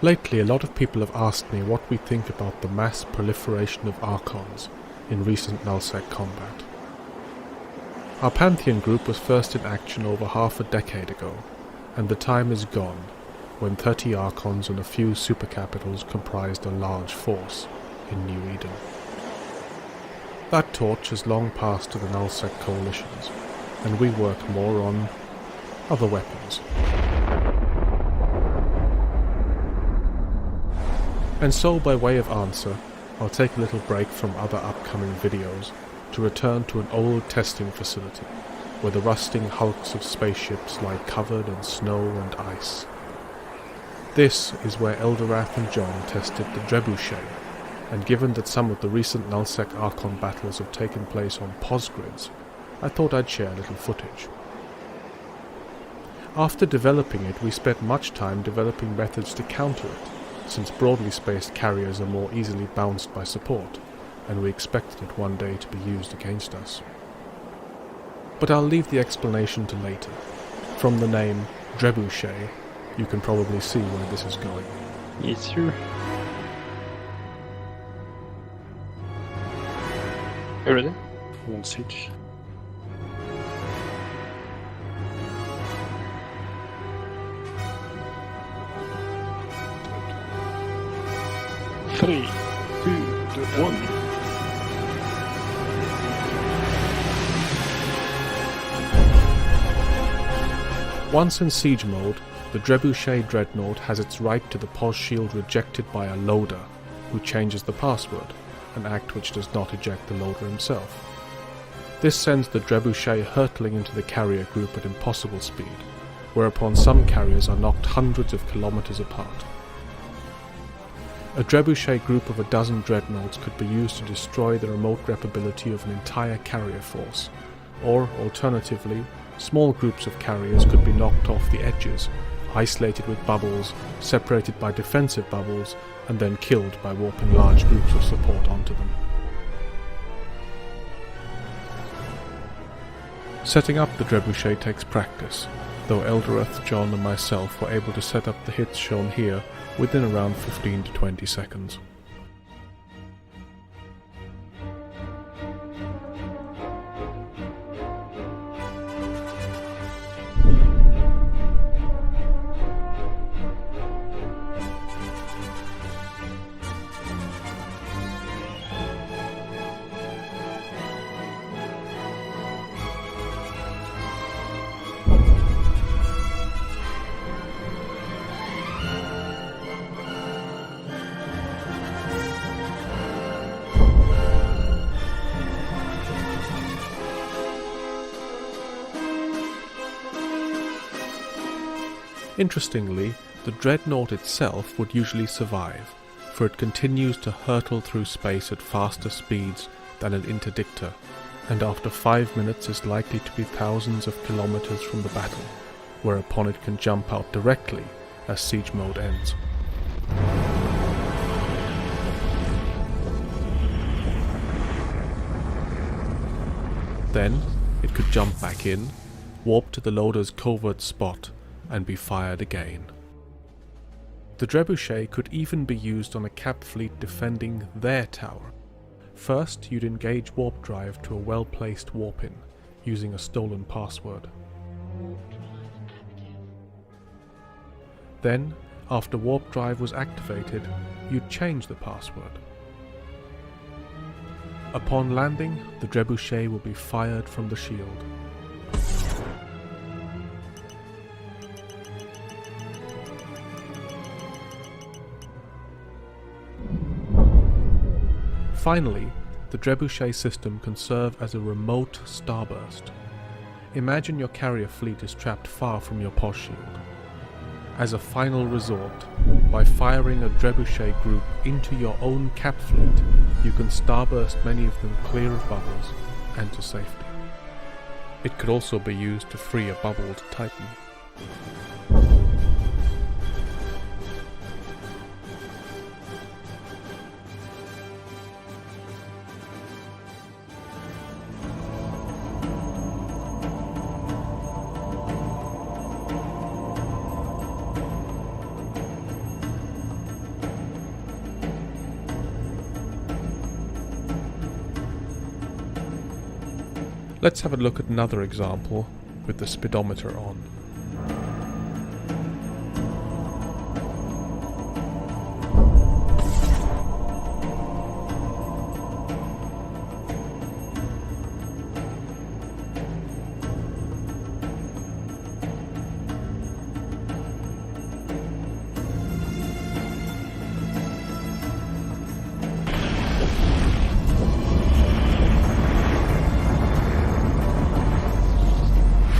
Lately, a lot of people have asked me what we think about the mass proliferation of Archons in recent nullsec combat. Our Pantheon group was first in action over half a decade ago, and the time is gone when 30 Archons and a few supercapitals comprised a large force in New Eden. That torch has long passed to the nullsec coalitions, and we work more on other weapons. And so, by way of answer, I'll take a little break from other upcoming videos to return to an old testing facility where the rusting hulks of spaceships lie covered in snow and ice. This is where Eldorath and John tested the Drebuchet, and given that some of the recent nullsec Archon battles have taken place on POS grids, I thought I'd share a little footage. After developing it, we spent much time developing methods to counter it, since broadly spaced carriers are more easily bounced by support, and we expected it one day to be used against us. But I'll leave the explanation to later. From the name Drebuchet, you can probably see where this is going. Yes, sir. You ready? 1 sec. Three, 2, 1. Once in siege mode, the Drebuchet dreadnought has its right to the POS shield rejected by a loader, who changes the password, an act which does not eject the loader himself. This sends the Drebuchet hurtling into the carrier group at impossible speed, whereupon some carriers are knocked hundreds of kilometers apart. A Drebuchet group of a dozen dreadnoughts could be used to destroy the remote repability of an entire carrier force, or, alternatively, small groups of carriers could be knocked off the edges, isolated with bubbles, separated by defensive bubbles, and then killed by warping large groups of support onto them. Setting up the Drebuchet takes practice, though Eldorath, John and myself were able to set up the hits shown here within around 15 to 20 seconds. Interestingly, the dreadnought itself would usually survive, for it continues to hurtle through space at faster speeds than an interdictor, and after 5 minutes is likely to be thousands of kilometers from the battle, whereupon it can jump out directly as siege mode ends. Then, it could jump back in, warp to the loader's covert spot, and be fired again. The Drebuchet could even be used on a cap fleet defending their tower. First, you'd engage warp drive to a well-placed warp-in, using a stolen password. Then, after warp drive was activated, you'd change the password. Upon landing, the Drebuchet will be fired from the shield. Finally, the Drebuchet system can serve as a remote starburst. Imagine your carrier fleet is trapped far from your POS shield. As a final resort, by firing a Drebuchet group into your own cap fleet, you can starburst many of them clear of bubbles and to safety. It could also be used to free a bubbled Titan. Let's have a look at another example with the speedometer on.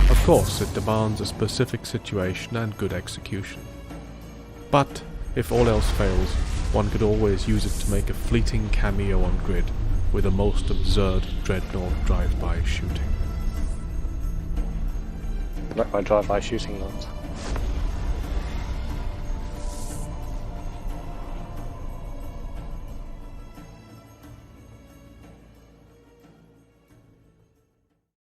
Of course, it demands a specific situation and good execution. But, if all else fails, one could always use it to make a fleeting cameo on grid with a most absurd dreadnought drive-by shooting. Like my drive-by shooting lot.